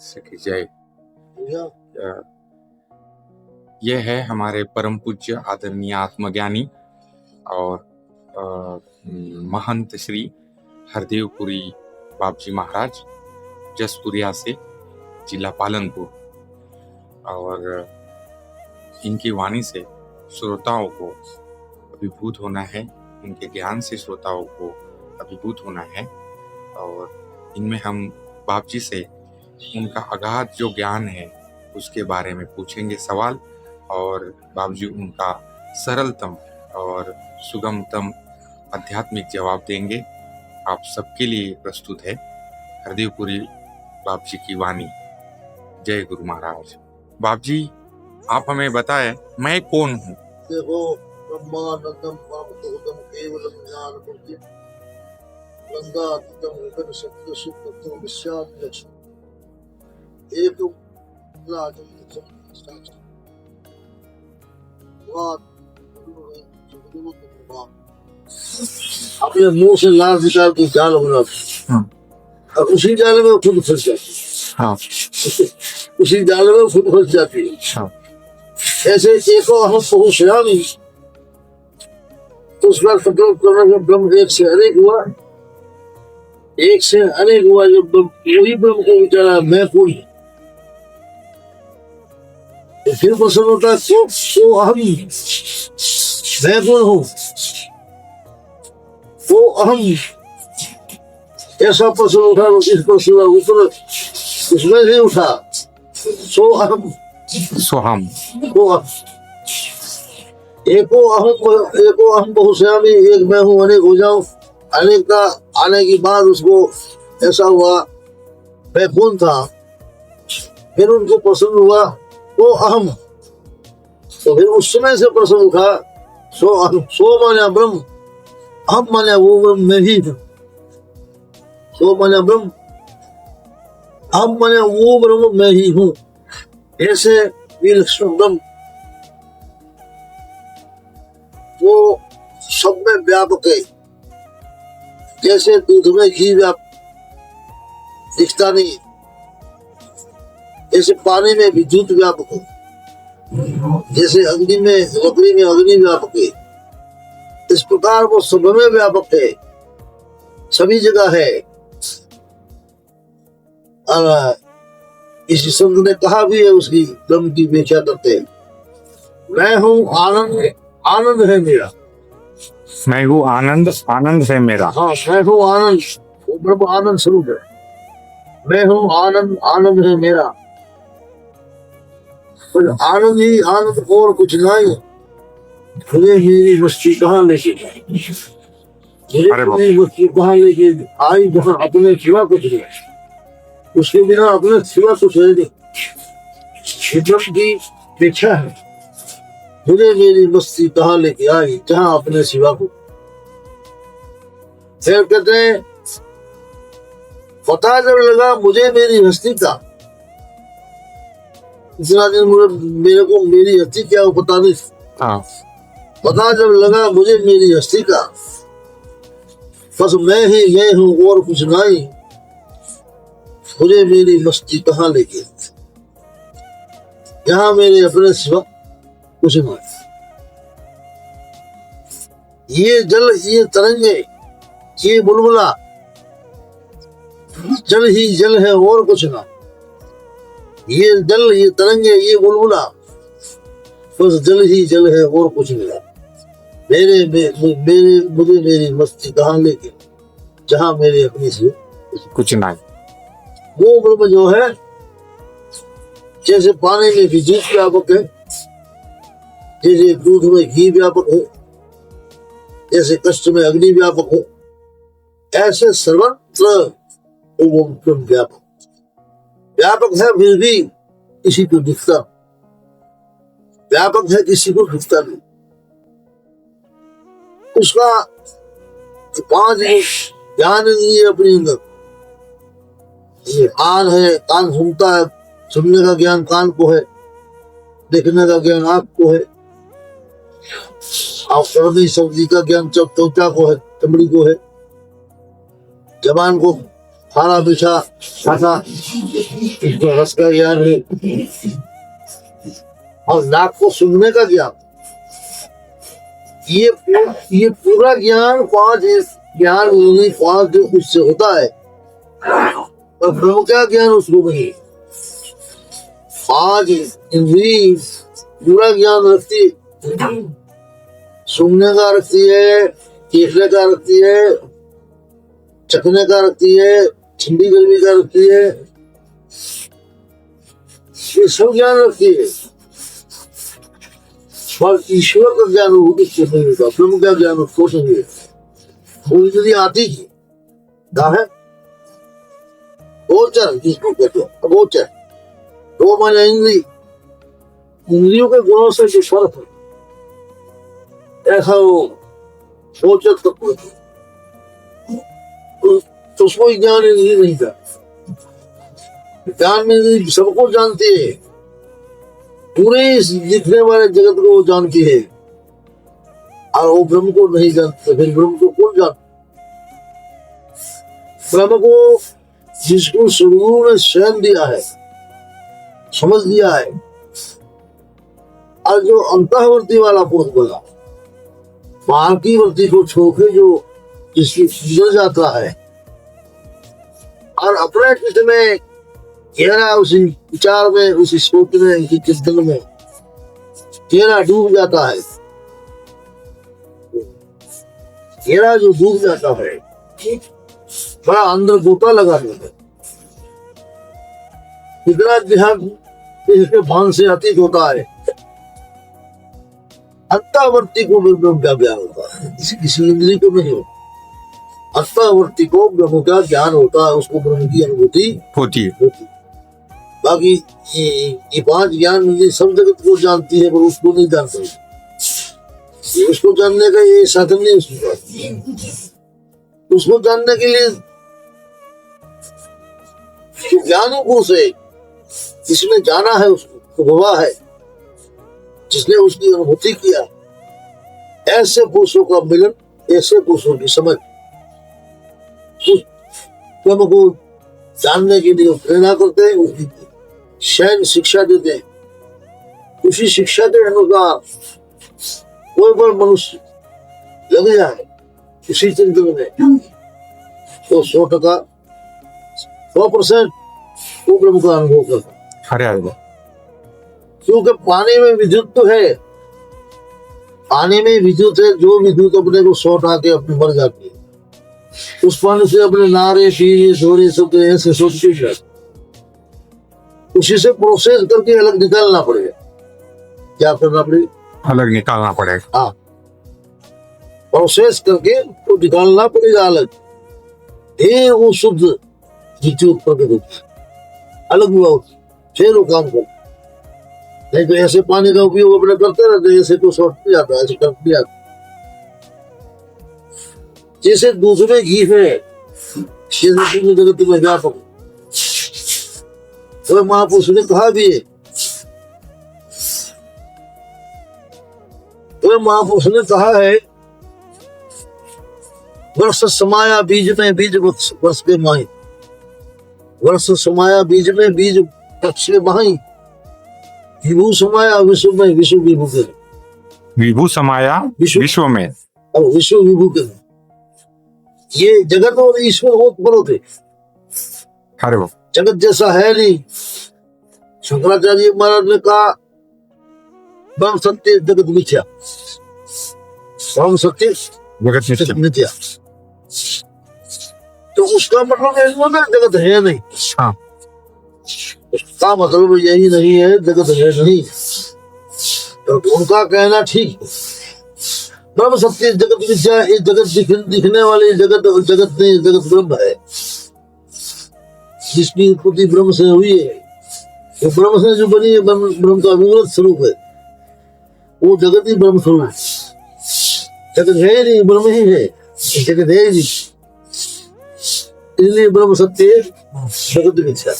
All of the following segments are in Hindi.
सखी जय। यह है हमारे परम पूज्य आदरणीय आत्मज्ञानी और महंत श्री हरदेवपुरी बाबजी महाराज, जसपुरिया से, जिला पालनपुर। और इनकी वाणी से श्रोताओं को अभिभूत होना है, इनके ज्ञान से श्रोताओं को अभिभूत होना है। और इनमें हम बाबजी से उनका अगाध जो ज्ञान है उसके बारे में पूछेंगे सवाल, और बाबजी उनका सरलतम और सुगमतम आध्यात्मिक जवाब देंगे। आप सबके लिए प्रस्तुत है हरदेवपुरी बाबजी की वाणी। जय गुरु महाराज। बाबजी, आप हमें बताएं, मैं कौन हूँ? देखो, ब्रह्मानंदम परमोदम केवलम ज्ञानमूर्ति नंदातीतम विघ्न सत्य सुखतो विश्याम लक्ष्मी एकम राजम संस्थान वाद गुरु अपने मुंह से लाल निकाल के जाल बना, अब उसी जाल में खुद फंस जाती है। हाँ, उसी जाल में खुद फंस जाती है। हाँ। ऐसे एको अहम बहुश्यामी, तो उसका संकल्प करना जब ब्रह्म एक से अनेक हुआ, एक से अनेक हुआ, जब वही ब्रह्म को विचारा मैं कौन, तो फिर प्रश्न होता है तो अहम मैं कौन हूँ, तो अहम ऐसा प्रश्न उठा। इस प्रश्न का उत्तर उसमें से उठा, सो अहम सोहम एको अहम बहुश्यामी, एक मैं हूँ अनेक हो जाऊं। अनेक का आने के बाद उसको ऐसा हुआ मैं कौन था, फिर उनको प्रश्न हुआ वो अहम, तो फिर उस समय से प्रश्न उठा सो अहम। सो माने ब्रह्म, अहम माने वो ब्रह्म मैं ही हूँ। सो माने ब्रह्म, अहम माने वो ब्रह्म मैं ही हूँ। ऐसे विलक्षण ब्रह्म वो सब में व्यापक है। जैसे दूध में घी व्यापक दिखता नहीं, जैसे पानी में विद्युत व्यापक है, जैसे अग्नि में लकड़ी में अग्नि व्यापक है, इस प्रकार वो सब में व्यापक है, सभी जगह है। और इसी संत ने कहा भी है, उसकी ब्रह्म की व्याख्या करते हैं, मैं हूँ आनंद, आनंद है मेरा। मैं हूँ आनंद, आनंद है मेरा। हाँ, मैं हूँ आनंद, वो ब्रह्म आनंद स्वरूप है। मैं हूँ आनंद, आनंद है मेरा। पर आनंद ही आनंद, और कुछ नहीं। मुझे मेरी मस्ती कहाँ लेके जाए, मेरी मस्ती कहाँ लेके आई, जहाँ अपने सिवा कुछ नहीं, उसके बिना अपने सिवा कुछ है नहीं। ब्रह्म की व्याख्या है, मुझे मेरी मस्ती कहाँ लेके आई, जहाँ अपने सिवा को। फिर कहते हैं पता जब लगा मुझे मेरी हस्ती का, इतना दिन मेरे को मेरी हस्ती क्या हो पता नहीं। हाँ। पता जब लगा मुझे मेरी हस्ती का, बस मैं ही मैं हूँ और कुछ नहीं, मुझे मेरी मस्ती कहाँ लेके, यहाँ मेरे अपने सिवा कुछ नहीं। ये जल, ये तरंगे, ये बुलबुला, जल ही जल है और कुछ ना। ये जल, ये तरंगे, ये बुलबुला, बस जल ही जल है और कुछ नहीं। मुझे मेरी मस्ती कहाँ लेके, जहाँ मेरे अपनी से कुछ नहीं। वो ब्रह्म जो है, जैसे पानी में विद्युत व्यापक है, जैसे दूध में घी व्यापक है, जैसे कष्ट में अग्नि व्यापक है, ऐसे सर्वत्र वो व्यापक व्यापक है। फिर भी किसी को दिखता, व्यापक है किसी को दिखता नहीं। उसका 5 ज्ञान इंद्रिय अपने अंदर, ये कान है, कान सुनता है, सुनने का ज्ञान कान को है, देखने का ज्ञान आँख को है, और सर्दी सर्दी का ज्ञान त्वचा को है, चमड़ी को है, जबान को खाना मीठा खाना, इसको रस का ज्ञान है। और नाक को सुनने का ज्ञान, ये पूरा ज्ञान पांच ज्ञान पांच जो उससे होता है, और ब्रह्म का ज्ञान उसको नहीं। पांच इंद्रिय पूरा ज्ञान रखती है, सुनने का रखती है, देखने का रखती है, चखने का रखती है, ठंडी गर्मी का रखती है, ये सब ज्ञान रखती है। और ईश्वर का ज्ञान उसको नहीं होता, ब्रह्म का ज्ञान उसको नहीं है। वो यदि आती है है गोचर, जिसको कहते हो गोचर, वो माने इंद्रियों के गुणों से जो फर्क है, ऐसा वो गोचर तत्व तो उसको ज्ञान इंद्रिय नहीं था। ज्ञान में सबको जानती है, पूरे दिखने वाले जगत को वो जानती है, और वो ब्रह्म को नहीं जानते, फिर ब्रह्म को कौन जानता? ब्रह्म को जिसको सदगुरु ने स्वयं दिया है, समझ दिया है, और जो अंतःवर्ती वाला बोध बोला, बाहर की वृत्ति को छोड़कर जो जिसकी गुजर जाता है और अपने चित्त में गहरा उसी विचार में, उसी सोच में, उसी चिंतन में गहरा डूब जाता है, गहरा जो डूब जाता है, बड़ा अंदर गोता लगा देता है, इतना ध्यान इसके भान से अतीत होता है। अंतःवर्ती को ब्रह्म का ज्ञान होता है, किसी इंद्रिय को नहीं होता। अंतःवर्ती को ब्रह्म का ज्ञान होता है, उसको ब्रह्म की अनुभूति होती है। बाकी ये पांच ज्ञान ये सब जगत को जानती है, पर उसको नहीं जानती। उसको जानने का ये साधन नहीं उसको जानने के लिए ज्ञानी को से जिसने जाना है, उसको हुआ है, जिसने उसकी अनुभूति किया, ऐसे पुरुषों का मिलन, ऐसे पुरुषों की समझ उस ब्रह्म को जानने के लिए प्रेरणा करते हैं, उसकी शैन शिक्षा देते हैं। उसी शिक्षा के अनुसार कोई पर मनुष्य लग जाए इसी चिंतन में, तो 100% वो ब्रह्म का अनुभव करता है। क्योंकि पानी में विद्युत तो है, पानी में विद्युत है, जो विद्युत अपने को शॉर्ट आके अपने मर जाती है, उस पानी से अपने नारे पीरे धोरे सब ऐसे सोचते जाते, उसी से प्रोसेस करके अलग निकालना पड़ेगा। क्या करना पड़ेगा? अलग निकालना पड़ेगा। हाँ, प्रोसेस करके तो निकालना पड़ेगा अलग, फिर वो शुद्ध विद्युत प्रकट होती अलग हुआ, फिर वो काम कर। नहीं तो ऐसे पानी का उपयोग अपने करते रहते, ऐसे तो शॉर्ट नहीं जाता, ऐसे कर नहीं जाता। जैसे दूसरे घी है, जगत में व्यापक, तो महापुरुष ने कहा भी है, तो महापुरुष ने कहा है, वर्ष समाया बीज में, बीज वर्ष के माही, वर्ष समाया बीज में, बीज वृक्ष के माही, विभू समाया विश्व में, विश्व विभू के, विभू समाया विश्व में, अब विश्व विभू के। ये जगत और ईश्वर बहुत बड़ो थे, जगत जैसा है नहीं। शंकराचार्य महाराज ने कहा ब्रह्म सत्य जगत मिथ्या, ब्रह्म सत्य जगत मिथ्या, तो उसका मतलब जगत है नहीं। हाँ, उसका मतलब यही नहीं है जगत है नहीं, तो उनका कहना ठीक। ब्रह्म सत्य जगत मिथ्या, ये जगत दिखने वाली जगत नहीं, जगत ब्रह्म है, जिसकी उत्पत्ति ब्रह्म से हुई है, वो ब्रह्म से जो बनी है, ब्रह्म का विवृत स्वरूप है, वो जगत ही ब्रह्म स्वरूप है। जगत है नहीं, ब्रह्म ही है, जगत है नहीं, इसलिए ब्रह्म सत्य जगत मिथ्या।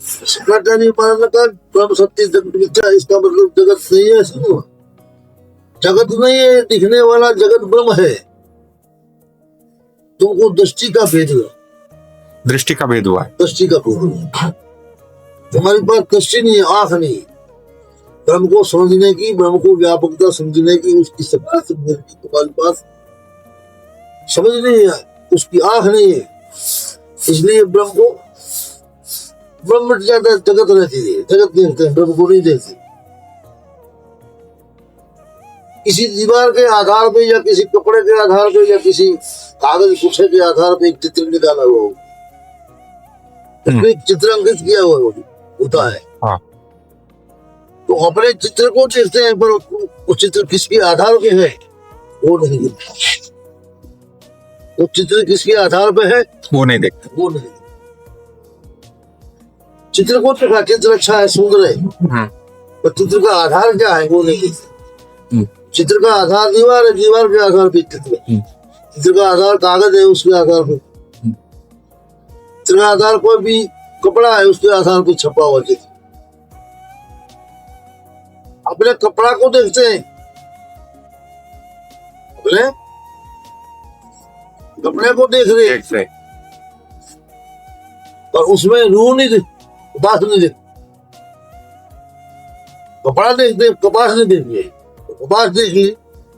शंकराचार्य महाराज ने कहा ब्रह्म सत्य जगत मिथ्या, इसका मतलब जगत नहीं है। सुनो, जगत नहीं है, दिखने वाला जगत ब्रह्म है। तुमको दृष्टि का भेद हुआ, दृष्टि का भेद हुआ है। दृष्टि का भेद हुआ। तुम्हारे पास दृष्टि नहीं है, आंख नहीं, ब्रह्म को समझने की, ब्रह्म को व्यापकता समझने की, उसकी सत्ता समझने की तुम्हारे पास समझ नहीं है, उसकी आंख नहीं है। इसलिए ब्रह्म को, ब्रह्म मिट जाता है, जगत रहती है, जगत देखते हैं, ब्रह्म को नहीं देखते। किसी दीवार के आधार पे या किसी कपड़े के आधार पे या किसी कागज कुछे के आधार पे एक चित्र निकाला हुआ हो, चित्र अंकित किया हुआ होता है। हाँ। तो अपने चित्र को देखते हैं, पर वो चित्र किसके आधार पे है वो नहीं देखते। वो चित्र किसके आधार पे है वो नहीं देखते। वो नहीं। चित्र को देखा, चित्र अच्छा है, सुंदर है, पर चित्र का आधार क्या है वो नहीं देखते। चित्र का आधार दीवार है, दीवार के आधार पे चित्र है। चित्र का आधार कागज है, उसके आधार पे। चित्र का आधार कोई भी कपड़ा है, उसके आधार पे छपा हुआ चित्र। अपने कपड़ा को देखते हैं, अपने कपड़े को देख रहे हैं, पर उसमें रूह नहीं दिखती, कपास नहीं दिखती। कपड़ा देखते, कपास नहीं देखते। कपास देख ली,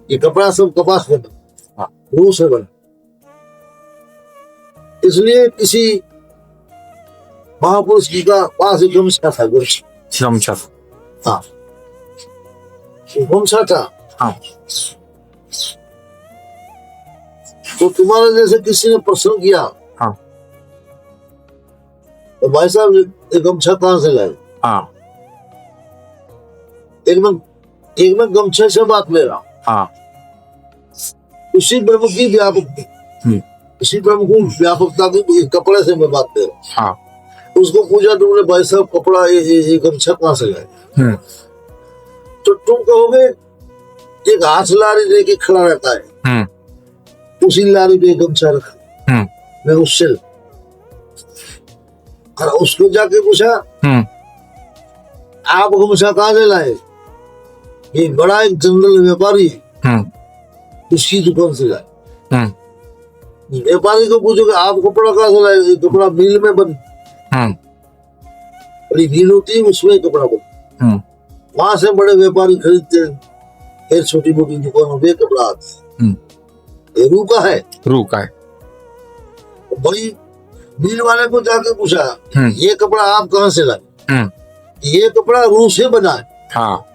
ये कपड़ा सब कपास से बना, रूह से बना। इसलिए किसी महापुरुष जी का पास एक गमछा था, गमछा। हाँ, गमछा था। हाँ। तो तुम्हारे जैसे किसी ने प्रश्न किया, हाँ, तो भाई साहब ये गमछा कहाँ से लाए? हाँ, एक मैं गमछे से बात ले रहा हूँ। हाँ, उसी ब्रह्म की व्यापकता, इसी ब्रह्म को व्यापकता की कपड़े से मैं बात ले रहा हूँ। हाँ। उसको पूछा तुमने, भाई साहब कपड़ा ये गमछा कहाँ से लाए? तो तुम कहोगे एक हाथ लारी लेके खड़ा रहता है, उसी लारी पे गमछा रखा, मैं उससे। और उसको जाके पूछा आप गमछा कहाँ से लाए? ये बड़ा एक जनरल व्यापारी है, उसकी दुकान से लाए। व्यापारी को पूछोगे आप कपड़ा कहाँ से लाए? कपड़ा मिल में बन, बड़ी मिल होती है, उसमें कपड़ा बन, वहां से बड़े व्यापारी खरीदते हैं, फिर छोटी मोटी दुकानों पे कपड़ा आता है। रूह का है, रूह का है। बड़ी मिल वाले को जाके पूछा ये कपड़ा आप कहाँ से लाए? ये कपड़ा रूह से बना है। हाँ।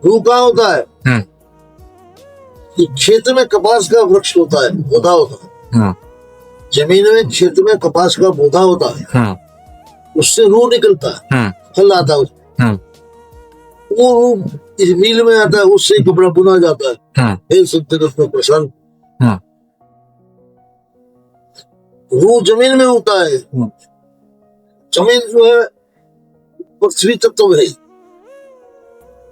रूह कहाँ होता है? खेत में कपास का वृक्ष होता है, पौधा होता है। जमीन में खेत में कपास का पौधा होता है, उससे रूह निकलता है, फल आता है उसमें। वो रूह इस मिल में आता है, उससे कपड़ा बुना जाता है, फिर सब जगत में प्रसार। रूह जमीन में होता है। जमीन जो है पृथ्वी तत्व है।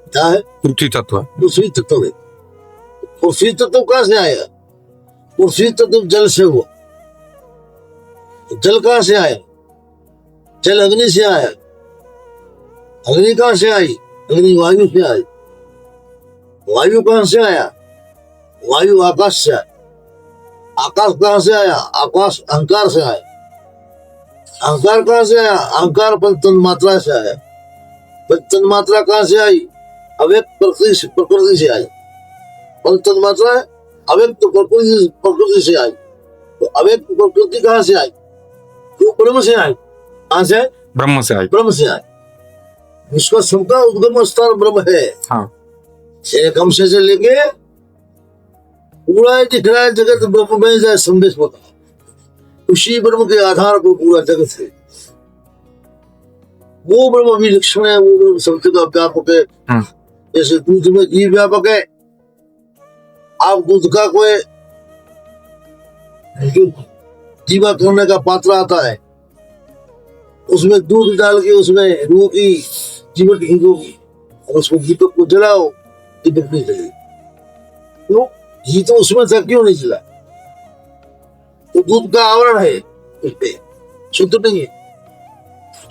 क्या है? पृथ्वी तत्व। पृथ्वी तत्व है। पृथ्वी तत्व कहाँ से आया? पृथ्वी तत्व जल से हुआ। जल कहाँ से आया? जल अग्नि से आया। अग्नि कहाँ से आई? अग्नि वायु से आई। वायु कहाँ से आया? वायु आकाश से आया। आकाश कहाँ से आया? आकाश अहंकार से आया। अहंकार कहाँ से आया? अहंकार पंचतन मात्रा से आया। पंचतन मात्रा कहाँ से आई? अव्यक्त प्रकृति से आई। पंचतन मात्रा अव्यक्त प्रकृति से आई। तो अव्यक्त प्रकृति कहाँ से आई? तो ब्रह्म से आई। कहाँ से आई? ब्रह्म से आई। ब्रह्म से आई। विश्व सबका उद्गम स्थान ब्रह्म है। हाँ। गमछे से लेके पूरा दिख रहा है जगत ब्रह्म में जाए संदेश होता है। उसी ब्रह्म के आधार पर पूरा जगत है। वो ब्रह्म विलक्षण है, वो ब्रह्म सब जगह व्यापक है। जैसे दूध में घी व्यापक है। आप दूध का कोई जो जीवा करने का पात्र आता है, उसमें दूध डाल के उसमें रूह की जीवट घी होगी, और उसको दीपक को जलाओ, दीपक नहीं जलेगी। क्यों? घी तो उसमें था, क्यों नहीं जला? तो दूध का आवरण है उस पे, शुद्ध नहीं है।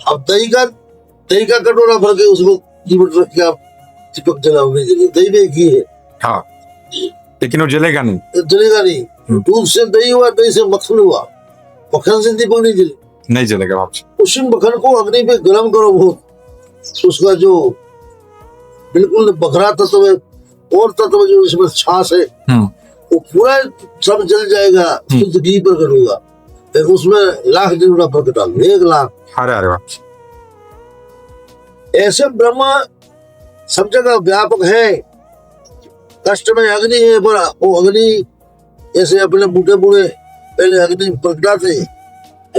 अब दही का कटोरा भर के उसको घी में रख के आप चिपक जलाओगे, दही में घी है, हाँ, लेकिन वो जलेगा नहीं। तो जलेगा नहीं। दूध से दही हुआ, दही से मक्खन हुआ, मक्खन से दीपक नहीं जले, नहीं जलेगा बाप जी। उसी मक्खन को अग्नि पे गर्म करो बहुत, उसका जो बिल्कुल बखरा तत्व है और तत्व जो इसमें छाछ है वो पूरा सब जल जाएगा, शुद्ध घी प्रकट होगा। फिर उसमें लाख जरूरा प्रकट डाल, 1 लाख। अरे अरे बाप जी, ऐसे ब्रह्म सब जगह व्यापक है। कष्ट में अग्नि है, पर वो अग्नि ऐसे अपने बूढ़े बूढ़े पहले अग्नि प्रगटाते,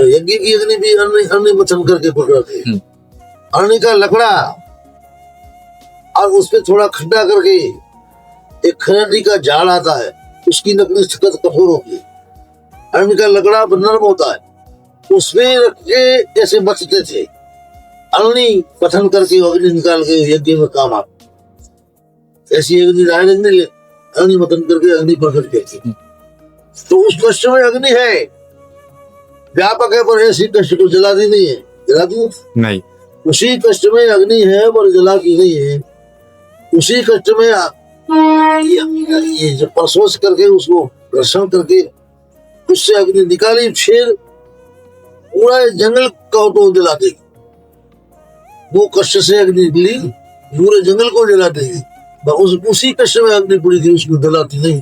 यज्ञ की अग्नि भी अग्नि मथन करके प्रगटाते। अग्नि का लकड़ा और उस पर थोड़ा खड्डा करके एक खरंडी का झाड़ आता है, उसकी लकड़ी सख्त कठोर होती है। अग्नि का लकड़ा नरम होता है, उसमें रख के ऐसे बचते थे। अग्नि पठन करके अग्नि निकाल के यज्ञ में काम आता। ऐसी अग्नि अग्नि मथन करके अग्नि प्रकट करती। तो उस कष्ट में अग्नि है, व्यापक है, पर ऐसी कष्ट को जलाती नहीं है। जलाती नहीं, उसी कष्ट में अग्नि है पर जलाती नहीं है। उसी कष्ट में ये जो परसोस करके उसको रक्षण करके उससे अग्नि निकाली, फिर पूरा जंगल को तो जला देगी। वो कष्ट से अग्नि निकली, पूरे जंगल को जला देगी। उसी कष्ट में अग्नि पूरी थी, उसको जलाती नहीं,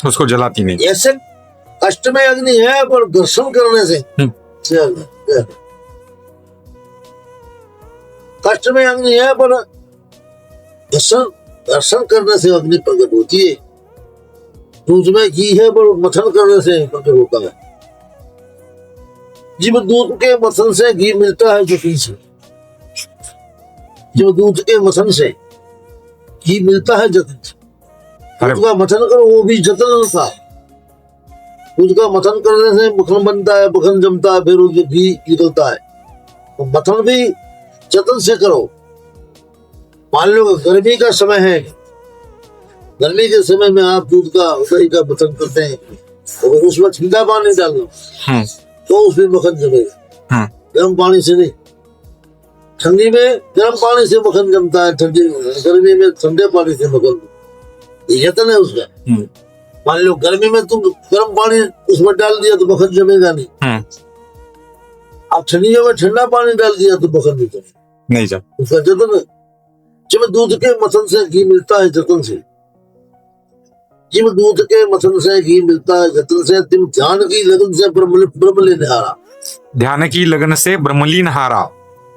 उसको जलाती नहीं। ऐसे कष्ट में अग्नि है पर दर्शन करने से कष्ट में अग्नि है पर दर्शन करने से अग्नि प्रकट होती है। दूध में घी है पर मथन करने से प्रकट होता है। जब दूध के मथन से घी मिलता है जतिन से, जब दूध के मथन से घी मिलता है जतिन से, दूध का मथन करो वो भी जतन होता है। दूध का मथन करने से मक्खन बनता है, मक्खन जमता है, फिर उसमें घी निकलता है। तो मथन भी जतन से करो। मान लो गर्मी का समय है, गर्मी के समय में आप दूध का दही का मथन करते हैं, तो उसमें ठंडा पानी डालना तो उसमें मक्खन जमेगा, गर्म पानी से नहीं। ठंडी में गर्म पानी से मक्खन जमता है, ठंडी गर्मी में ठंडे पानी से मक्खन, ये यतन है उसका। मान लो गर्मी में तुम गर्म पानी उसमें डाल दिया तो मक्खन जमेगा नहीं। अब ठंडियों में ठंडा पानी डाल दिया तो मक्खन नहीं जम, उसका जतन है। जब दूध के मथन से घी मिलता है जतन से, जब दूध के मथन से घी मिलता है जतन से, तुम ध्यान की लगन से ब्रह्म लेने हारा। ध्यान की लगन से ब्रह्मलीन हारा।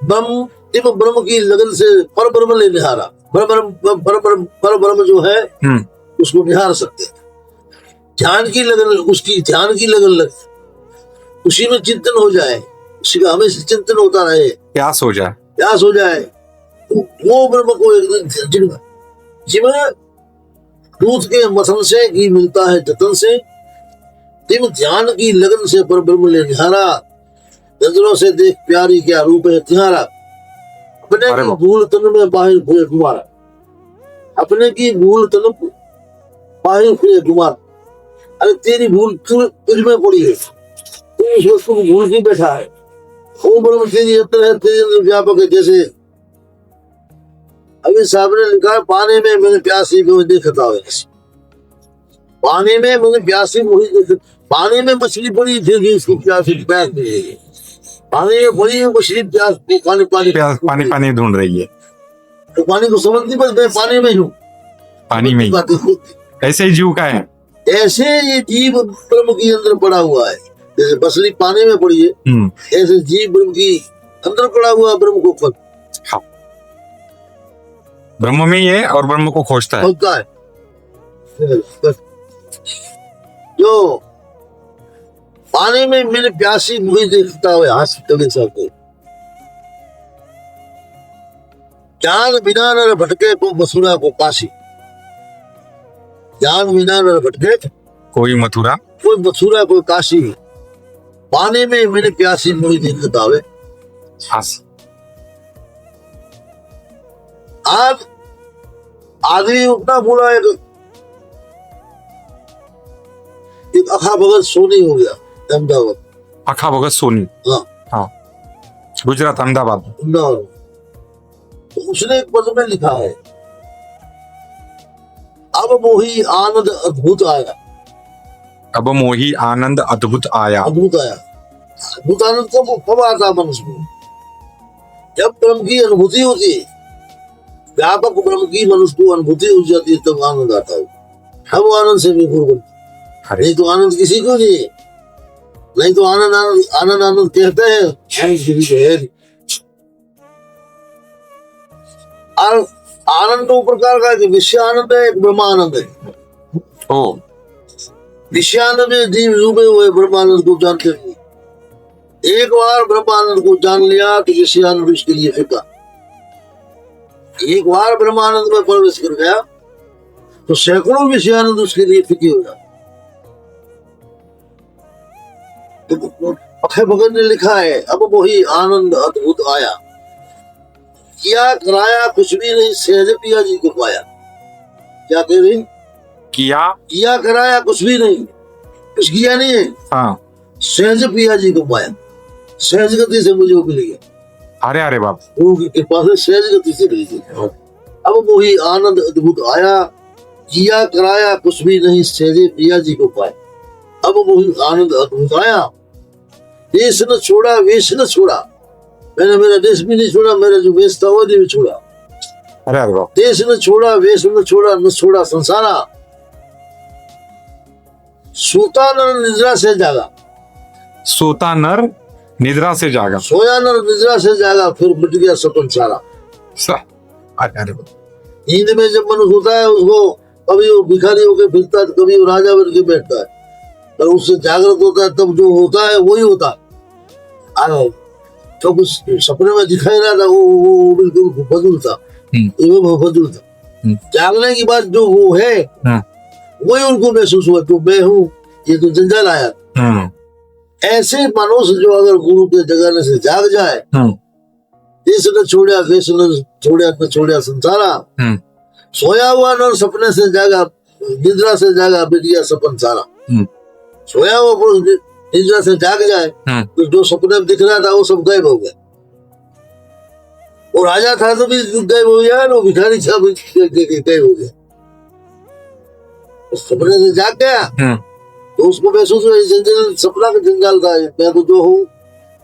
ब्रह्म की लगन से पर ब्रह्म लेने हारा। पर ब्रह्म जो है उसको निहार सकते हैं। ध्यान की लगन, उसकी ध्यान की लगन लग, उसी में चिंतन हो जाए, उसी का हमेशा चिंतन होता रहे, प्यास हो जाए, प्यास हो जाए, तो वो ब्रह्म को एक दिन जिसमें दूध के मथन से घी मिलता है जतन से, तिम ध्यान की लगन से पर ब्रह्म ले निहारा। नजरों से देख प्यारी क्या रूप है तिहारा। अपने की भूल तन में बाहिर हुए गुमारा, अपने की भूल तन बाहिर हुए गुमारा। अरे तेरी भूल तुझ में पड़ी है, तू उस वस्तु को भूल के बैठा है। वो ब्रह्म तेरी अंदर है, तेरे अंदर व्यापक है। जैसे अभी साहब ने लिखा, पानी में मैंने प्यासी को देखता है, पानी में मैंने प्यासी को ही देखा। पानी में मछली पड़ी थी, इसको प्यासी प्यास मिलेगी। पानी में पड़ी मछली प्यास पानी ढूंढ रही है, तो पानी को समझती, बस मैं पानी में हूँ, पानी में। ऐसे ही जीव का है, ऐसे ये जीव ब्रह्म के अंदर पड़ा हुआ है। जैसे मछली पानी में पड़ी है, ऐसे जीव ब्रह्म की अंदर पड़ा हुआ, ब्रह्म को खोज। हाँ, ब्रह्म में ही है और ब्रह्म को खोजता है। जो पानी में मेरे प्यासी मुझे देखता हुआ हाथ तले साथ, ज्ञान बिना न भटके को मथुरा को काशी। ज्ञान बिना न भटके कोई मथुरा, कोई मथुरा कोई काशी। पानी में मेरे प्यासी मुझे देखता हुए हाथ। आज आदमी उतना बोला, एक अखा भगत सोनी हो गया अहमदाबाद। अखा भगत सोनी, हाँ, गुजरात, अहमदाबाद। इंदौर। तो उसने एक पद में लिखा है, अब मोही आनंद अद्भुत आया। अब मोही आनंद अद्भुत आया। अद्भुत आया। अद्भुत आनंद कब आता है मनुष्य को? जब ब्रह्म की अनुभूति होती है, व्यापक ब्रह्म की मनुष्य को अनुभूति हो जाती है, तब आनंद आता है। हम आनंद से विभोर बनते, नहीं तो आनंद किसी को नहीं है। नहीं तो आनंद आनंद आनंद आनंद कहते हैं, किसी को है नहीं। और आनंद दो प्रकार का है, विषय आनंद है, एक ब्रह्मानंद है। ओ, विषयानंद में जीव डूबे हुए ब्रह्मानंद को जानते नहीं। एक बार ब्रह्मानंद को जान लिया तो विषयानंद उसके लिए फिका। एक बार ब्रह्मानंद में प्रवेश कर गया तो सैकड़ों विषयानंद उसके लिए फिके हो जाते। तो अक्षय भगत ने लिखा है, अब वही आनंद अद्भुत आया, किया कराया कुछ भी नहीं, सहज पिया जी को पाया। क्या कह रही? किया कराया कुछ भी नहीं, कुछ किया नहीं है। हाँ, सहज पिया जी को पाया। सहज गति से मुझे मिल गया। अरे अरे बाप, उनकी कृपा से सहज गति से मिल गया। अब वही आनंद अद्भुत आया, किया कराया कुछ भी नहीं, सहज पिया जी को पाया। अब वही आनंद अद्भुत आया, देश न छोड़ा वेश न छोड़ा। मैंने मेरा देश भी नहीं छोड़ा, मेरा जो वेश था वो नहीं छोड़ा। अरे अरे बाप, देश न छोड़ा वेश न छोड़ा संसारा। सूता नर निद्रा से जागा। सोता नर निद्रा से जागा। सोया नर निद्रा से जागा, फिर मिट गया सपन सारा। अरे अरे बाप, नींद में जब मनुष्य होता है, उसको कभी वो भिखारी होकर फिरता है, कभी वो राजा बन के बैठता है। और उससे जागृत होता है, तब जो होता है वही होता है। तो कुछ सपने में दिखाई रहा था, वो बिल्कुल फजूल था। वो फजूल था। जागने की बात जो वो है, वही उनको महसूस हुआ, तो मैं हूँ, ये तो जंजाल आया। ऐसे मनुष्य जो अगर गुरु के जगाने से जाग जाए, देश न छोड़ा वेश न छोड़ा संसारा। सोया हुआ नर सपने से जागा, निद्रा से जागा, मिट गया सपन सारा। सोया हुआ पुरुष निद्रा से जाग जाए तो जो सपने में दिख रहा था वो सब गायब हो गया। वो राजा था तो भी गायब हो गया, वो भिखारी था भी गायब हो गया। सपने से जाग गया तो उसको महसूस हुआ जंजाल सपना का जंजाल था, मैं तो जो हूँ,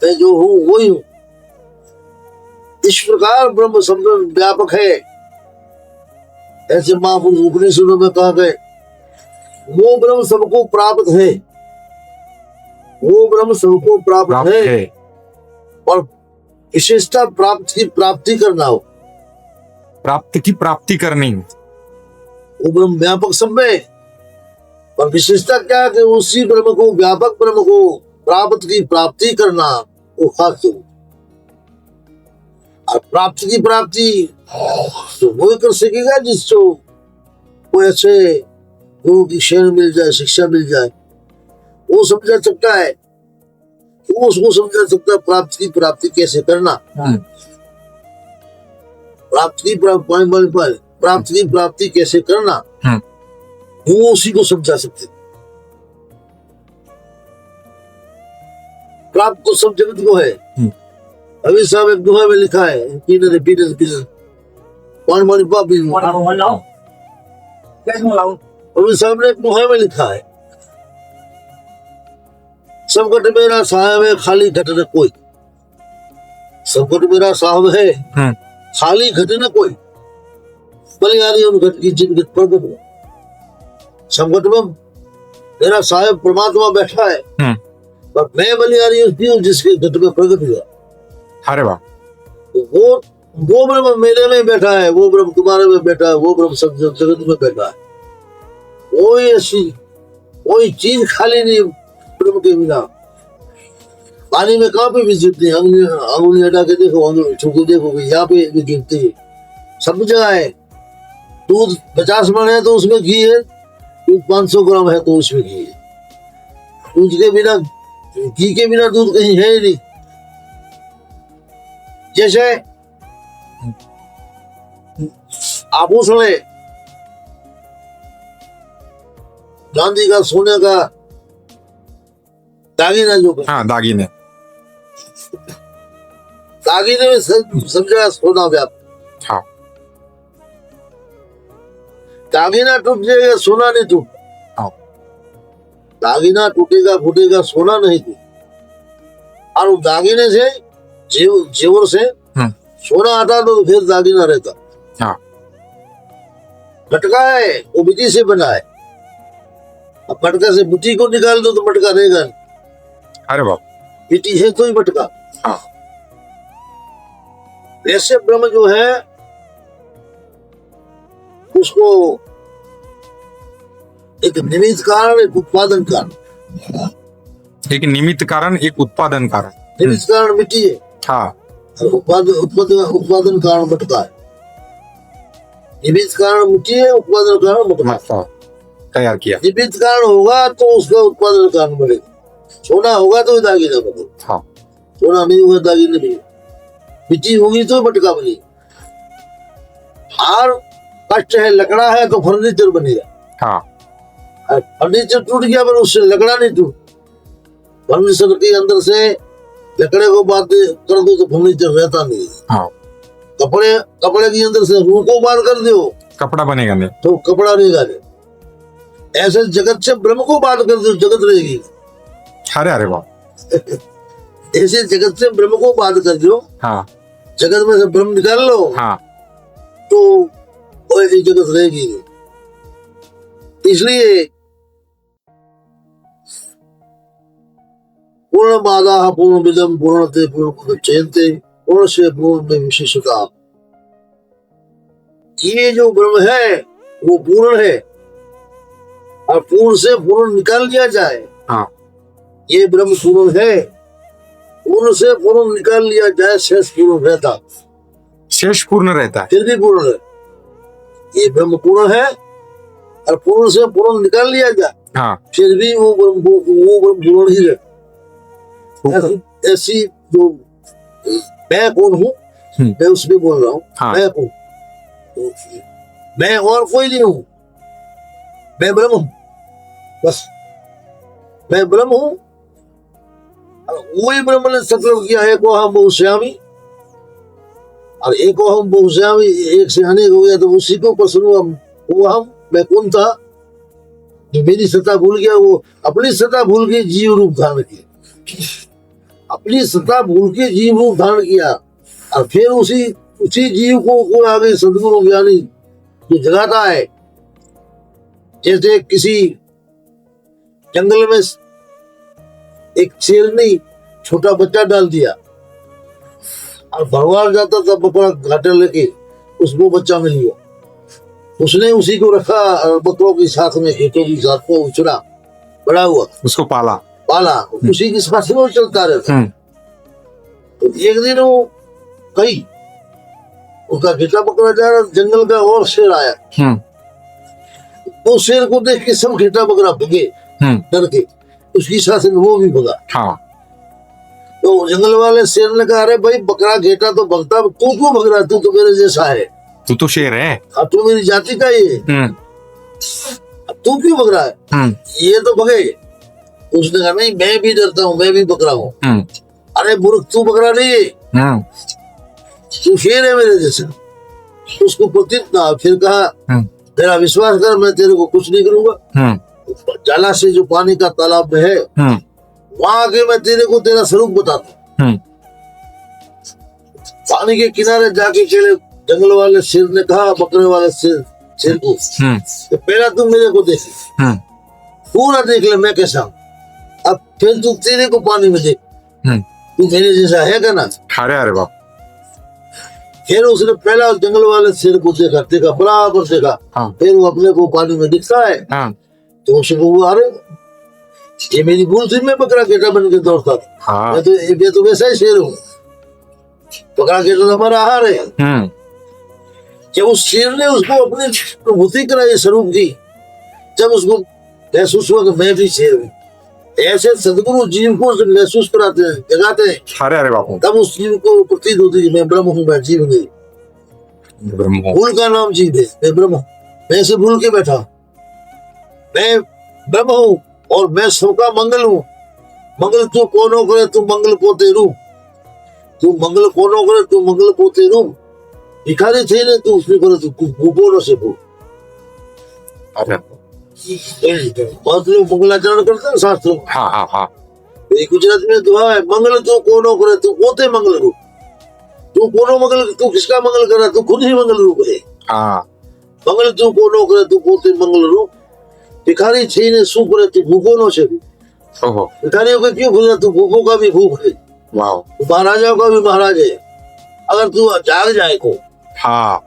मैं जो हूँ वही हूँ। इस प्रकार ब्रह्म शब्द व्यापक है। ऐसे महापुरुष उपनिषदों में कहा गए, वो ब्रह्म सबको प्राप्त है, वो ब्रह्म सबको प्राप्त है। और विशेषता प्राप्ति करना हो, प्राप्ति की प्राप्ति करनी। वो ब्रह्म व्यापक सब में, और विशेषता क्या है कि उसी ब्रह्म को, व्यापक ब्रह्म को प्राप्ति करना वो खास है। और प्राप्ति की प्राप्ति तो वो कर सकेगा जिसको कोई अच्छे गुरु की शरण मिल जाए, शिक्षा मिल जाए, वो समझा सकता है। वो उसको समझा सकता है प्राप्ति की प्राप्ति कैसे करना। प्राप्ति की प्राप्ति कैसे करना, वो उसी को समझा सकते। प्राप्त तो सब जगत को है। अभी साहब एक दोहा में लिखा है, अभी साहब ने एक दोहा में लिखा है, सब घट मेरा साहब है, खाली घट न कोई। सब घट मेरा साहब है, खाली घट न कोई। बलिहारी उन घट की जिन घट प्रगट हुआ। सब घट में मेरा साहब परमात्मा बैठा है, पर मैं बलिहारी उसकी हूँ जिसके घट में प्रगट हुआ। अरे वाह, वो ब्रह्म मेरे में बैठा है, वो ब्रह्म तुम्हारे में बैठा है, वो ब्रह्म सब जगत में बैठा है। कोई ऐसी कोई चीज खाली नहीं ब्रह्म के बिना। पानी में कहाँ पे भी गिरती है, अंगुली हटा के देखो, छुके देखो, यहाँ पे भी गिरती है, सब जगह है। दूध 50 मन है तो उसमें घी है, दूध 500 ग्राम है तो उसमें घी है। दूध के बिना, घी के बिना दूध कहीं है ही नहीं। जैसे आभूषण है, चांदी का, सोने का दागीना जो हाँ दागीने, दागिने में समझा सोना व्याप्त। हाँ दागिना टूट जाएगा, सोना नहीं टूट। हाँ दागिना टूटेगा फूटेगा, सोना नहीं टूट। और दागिने से जेवर से सोना आता तो फिर दागिना रहता। हाँ मटका है वो मिट्टी से बना है, अब मटका से मिट्टी को निकाल दो तो मटका रहेगा नहीं। अरे बाप। मिट्टी है तो ही मटका। हाँ ऐसे ब्रह्म जो है उसको एक निमित्त कारण, एक उत्पादन कारण। एक निमित्त कारण, एक उत्पादन कारण। निमित्त कारण मिट्टी है, हाँ उत्पादन कारण मटका है। निमित्त कारण मिट्टी है, उत्पादन कारण मटका। हाँ, तैयार किया। निमित्त कारण होगा तो उसका उत्पादन कारण बनेगा। सोना होगा तो दागिना बनेगा, हाँ सोना नहीं होगा दागिना नहीं। मिट्टी होगी तो मटका बनेगा। हार कष्ट है, लकड़ा है तो फर्नीचर बनेगा। हाँ फर्नीचर टूट गया पर उससे लकड़ा नहीं टूट। फर्नीचर के अंदर से लकड़े को बात कर दो तो फर्नीचर रहता नहीं। हाँ कपड़े के अंदर से रूह को बात कर दो कपड़ा बनेगा नहीं, तो कपड़ा रहेगा नहीं। ऐसे जगत से ब्रह्म को बात कर दो, जगत रहेगी। अरे अरे बाप। ऐसे जगत से ब्रह्म को बात कर दो, हाँ जगत में से ब्रह्म निकाल लो, हाँ तो ऐसी जगत रहेगी। इसलिए पूर्ण बाधा पूर्ण विदम पूर्णते पूर्णमुदच्यन्ते पूर्णस्य पूर्ण विशेषता। ये जो ब्रह्म है वो पूर्ण है, और पूर्ण से पूर्ण निकाल लिया जाए। हाँ ये ब्रह्म पूर्ण है, पूर्ण से पूर्ण निकाल लिया जाए शेष पूर्ण रहता। शेष पूर्ण रहता है। फिर भी पूर्ण है। ये ब्रह्म पूर्ण है और पूर्ण से पूर्ण निकाल लिया जाए, हाँ फिर भी वो ब्रह्म पूर्ण ही है। ऐसी जो मैं कौन हूँ, मैं उसमें बोल रहा हूँ। हाँ। मैं कौन, मैं और कोई नहीं हूँ, मैं ब्रह्म हूँ, बस मैं ब्रह्म हूँ। वही ब्रह्म ने संकल्प किया है को हम बहुश्यामी, और एक हम बहुश्यामी, एक से अनेक हो गया तो उसी को प्रश्न हुआ वो हम मैं कौन था, जो मेरी सत्ता भूल गया, वो अपनी सत्ता भूल के जीव रूप धारण किया। अपनी सत्ता भूल के जीव रूप धारण किया, और फिर उसी जीव को आगे सदगुरु ज्ञानी जो जगाता है। जैसे किसी जंगल में एक शेर ने छोटा बच्चा डाल दिया, और भगवान जाता था बकरा घाटा लेके, उसको बच्चा मिल गया। उसने उसी को रखा बकरों के साथ में, खेतों के साथ में उछला, बड़ा हुआ, उसको पाला, उसी के साथ में वो चलता रहता। तो एक दिन वो कहीं उसका घेटा पकड़ा जा रहा, जंगल का और शेर आया। वो शेर को देख के सब घेटा पकड़ा भगे डर के, उसकी साथ में वो भी भगा। हाँ। तो जंगल वाले शेर ने कहा, अरे भाई बकरा घेटा तो भगता, तू क्यों भग रहा है? तू तो मेरे जैसा है, तू तो शेर है, अब तू मेरी जाति का ही है, तू क्यों भग रहा है? ये तो भगे। उसने कहा नहीं, मैं भी डरता हूँ, मैं भी बकरा हूँ। अरे मूर्ख, तू बकरा नहीं है, तू शेर है मेरे जैसा। उसको प्रतीत ना, फिर कहा तेरा विश्वास कर, मैं तेरे को कुछ नहीं करूंगा। जाला से जो पानी का तालाब में है, वहां आके मैं तेरे को तेरा स्वरूप बताता हूँ। पानी के किनारे जाके केले जंगल वाले शेर ने कहा बकरे वाले शेर को, तो पहला तुम मेरे को देख, पूरा देख ले मैं कैसा हूँ, अब फिर तू तेरे को पानी में देख, तू मेरे जैसा है क्या ना? अरे अरे बाप। फिर उसने पहला जंगल वाले शेर को देखा बराबर देखा। फिर वो अपने को पानी में दिखता है। तो उसको वो, अरे ये मेरी भूल थी, मैं बकरा घेटा बन के दौड़ता था। मैं तो वैसा ही शेर हूँ, बकरा घेटा हमारा आहार है। जब उस शेर ने उसको अपनी अनुभूति कराई स्वरूप की, जब उसको महसूस हुआ कि मैं भी शेर हूँ, ऐसे सदगुरु जीव को महसूस कराते हैं, जगाते हैं। अरे अरे बापू। तब उस जीव को प्रतीत होती है मैं ब्रह्म हूँ, मैं जीव नहीं। भूल का नाम जीव है, मैं ब्रह्म हूँ। मैं ऐसे भूल के बैठा, मैं ब्रह्म हूँ और मैं सबका मंगल हूँ। मंगल तू कौन करे, तू मंगल को तेरू। તું મંગલ કોનો કરે તું મંગલ પોતે રૂપ ભિખારી થઈને તું उसने કરે તું ભૂપો ન શેપો अरे મંગલાચરણ કરતા ને શાસ્ત્રો हाँ हाँ हाँ એ ગુજરાતી में दुआ है मंगल तू कोनो करे तू पोते मंगल रूप तू कोनो मंगल तू किसका मंगल करा तू खुद ही मंगल रूप है हाँ मंगल तू कोनो करे तू पोते मंगल रूप भिखारी छीने सू करे तू भूखो नो छे ओहो भिखारियों को क्यों भूलना तू भूखों का भी भूख है वाह महाराजाओं का भी महाराज है अगर तू जाग जाए को हाँ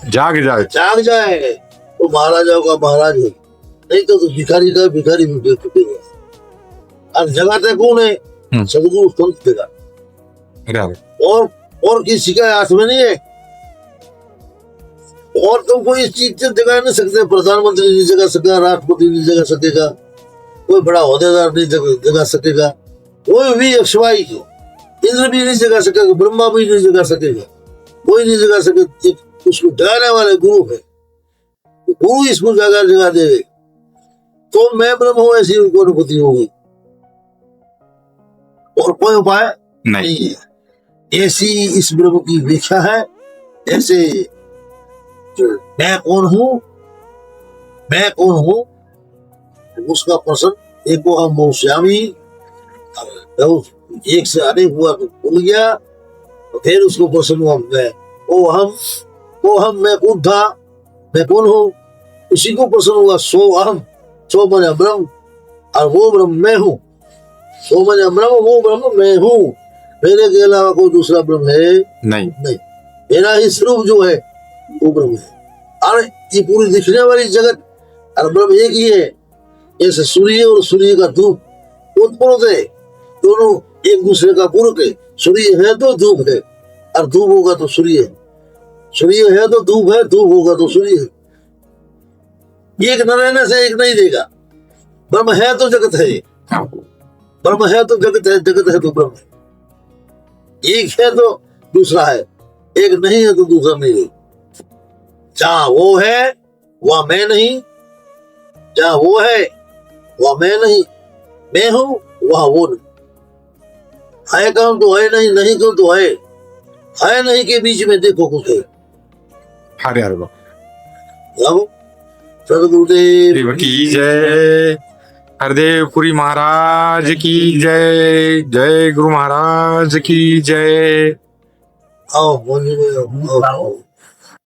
जाग जाए तो महाराजाओं का महाराज है नहीं तो तू भिखारी का भिखारी भी दे चुकेगा और जगाते कौन है सदगुरु संत देगा अरे और किसी का हाथ में नहीं है और तुमको इस चीज से जगा नहीं सकते प्रधानमंत्री नहीं जगा सकेगा राष्ट्रपति नहीं जगा सकेगा कोई बड़ा ओहदेदार नहीं जगा सकेगा कोई भी अक्षवाई इंद्र भी नहीं जगा सकेगा ब्रह्मा भी नहीं जगा सकेगा कोई नहीं जगा सके उसको जगाने वाले गुरु है गुरु इसको जगा देवे तो मैं ब्रह्म हूं ऐसी उनको अनुभूति होगी और कोई उपाय नहीं है ऐसी इस ब्रह्म की व्याख्या है ऐसे मैं कौन हूं उसका प्रश्न एको हम बहुश्यामी एक से अनेक हुआ तो भूल गया तो फिर उसको प्रश्न हुआ मैं वो हम मैं कौन था मैं कौन हूं उसी को प्रश्न हुआ सो अहम सो मैंने ब्रह्म और वो ब्रह्म मैं हूं सो मैंने ब्रह्म वो ब्रह्म मैं हूं मेरे के अलावा कोई दूसरा ब्रह्म है नहीं मेरा ही स्वरूप जो है वो ब्रह्म है और ये पूरी दिखने वाली जगत और ब्रह्म एक ही है जैसे सूर्य और सूर्य का धूप उत्पन्न है दोनों एक दूसरे का पूरक है सूर्य है तो धूप है और धूप होगा तो सूर्य है सूर्य है तो धूप है धूप होगा तो सूर्य है एक न रहने से एक नहीं देगा ब्रह्म है तो जगत है ब्रह्म है तो जगत है जगत है तो ब्रह्म है एक है तो दूसरा है एक नहीं है तो दूसरा नहीं है जहां वो है वह मैं नहीं जहां वो है वह मैं नहीं मैं हूं वह वो नहीं है कहूं तो है नहीं कहूं तो है नहीं के बीच में देखो कुछ है हरे हरे सदगुरुदेव की जय हरदेवपुरी महाराज की जय जय गुरु महाराज की जय आओ बोलिए आओ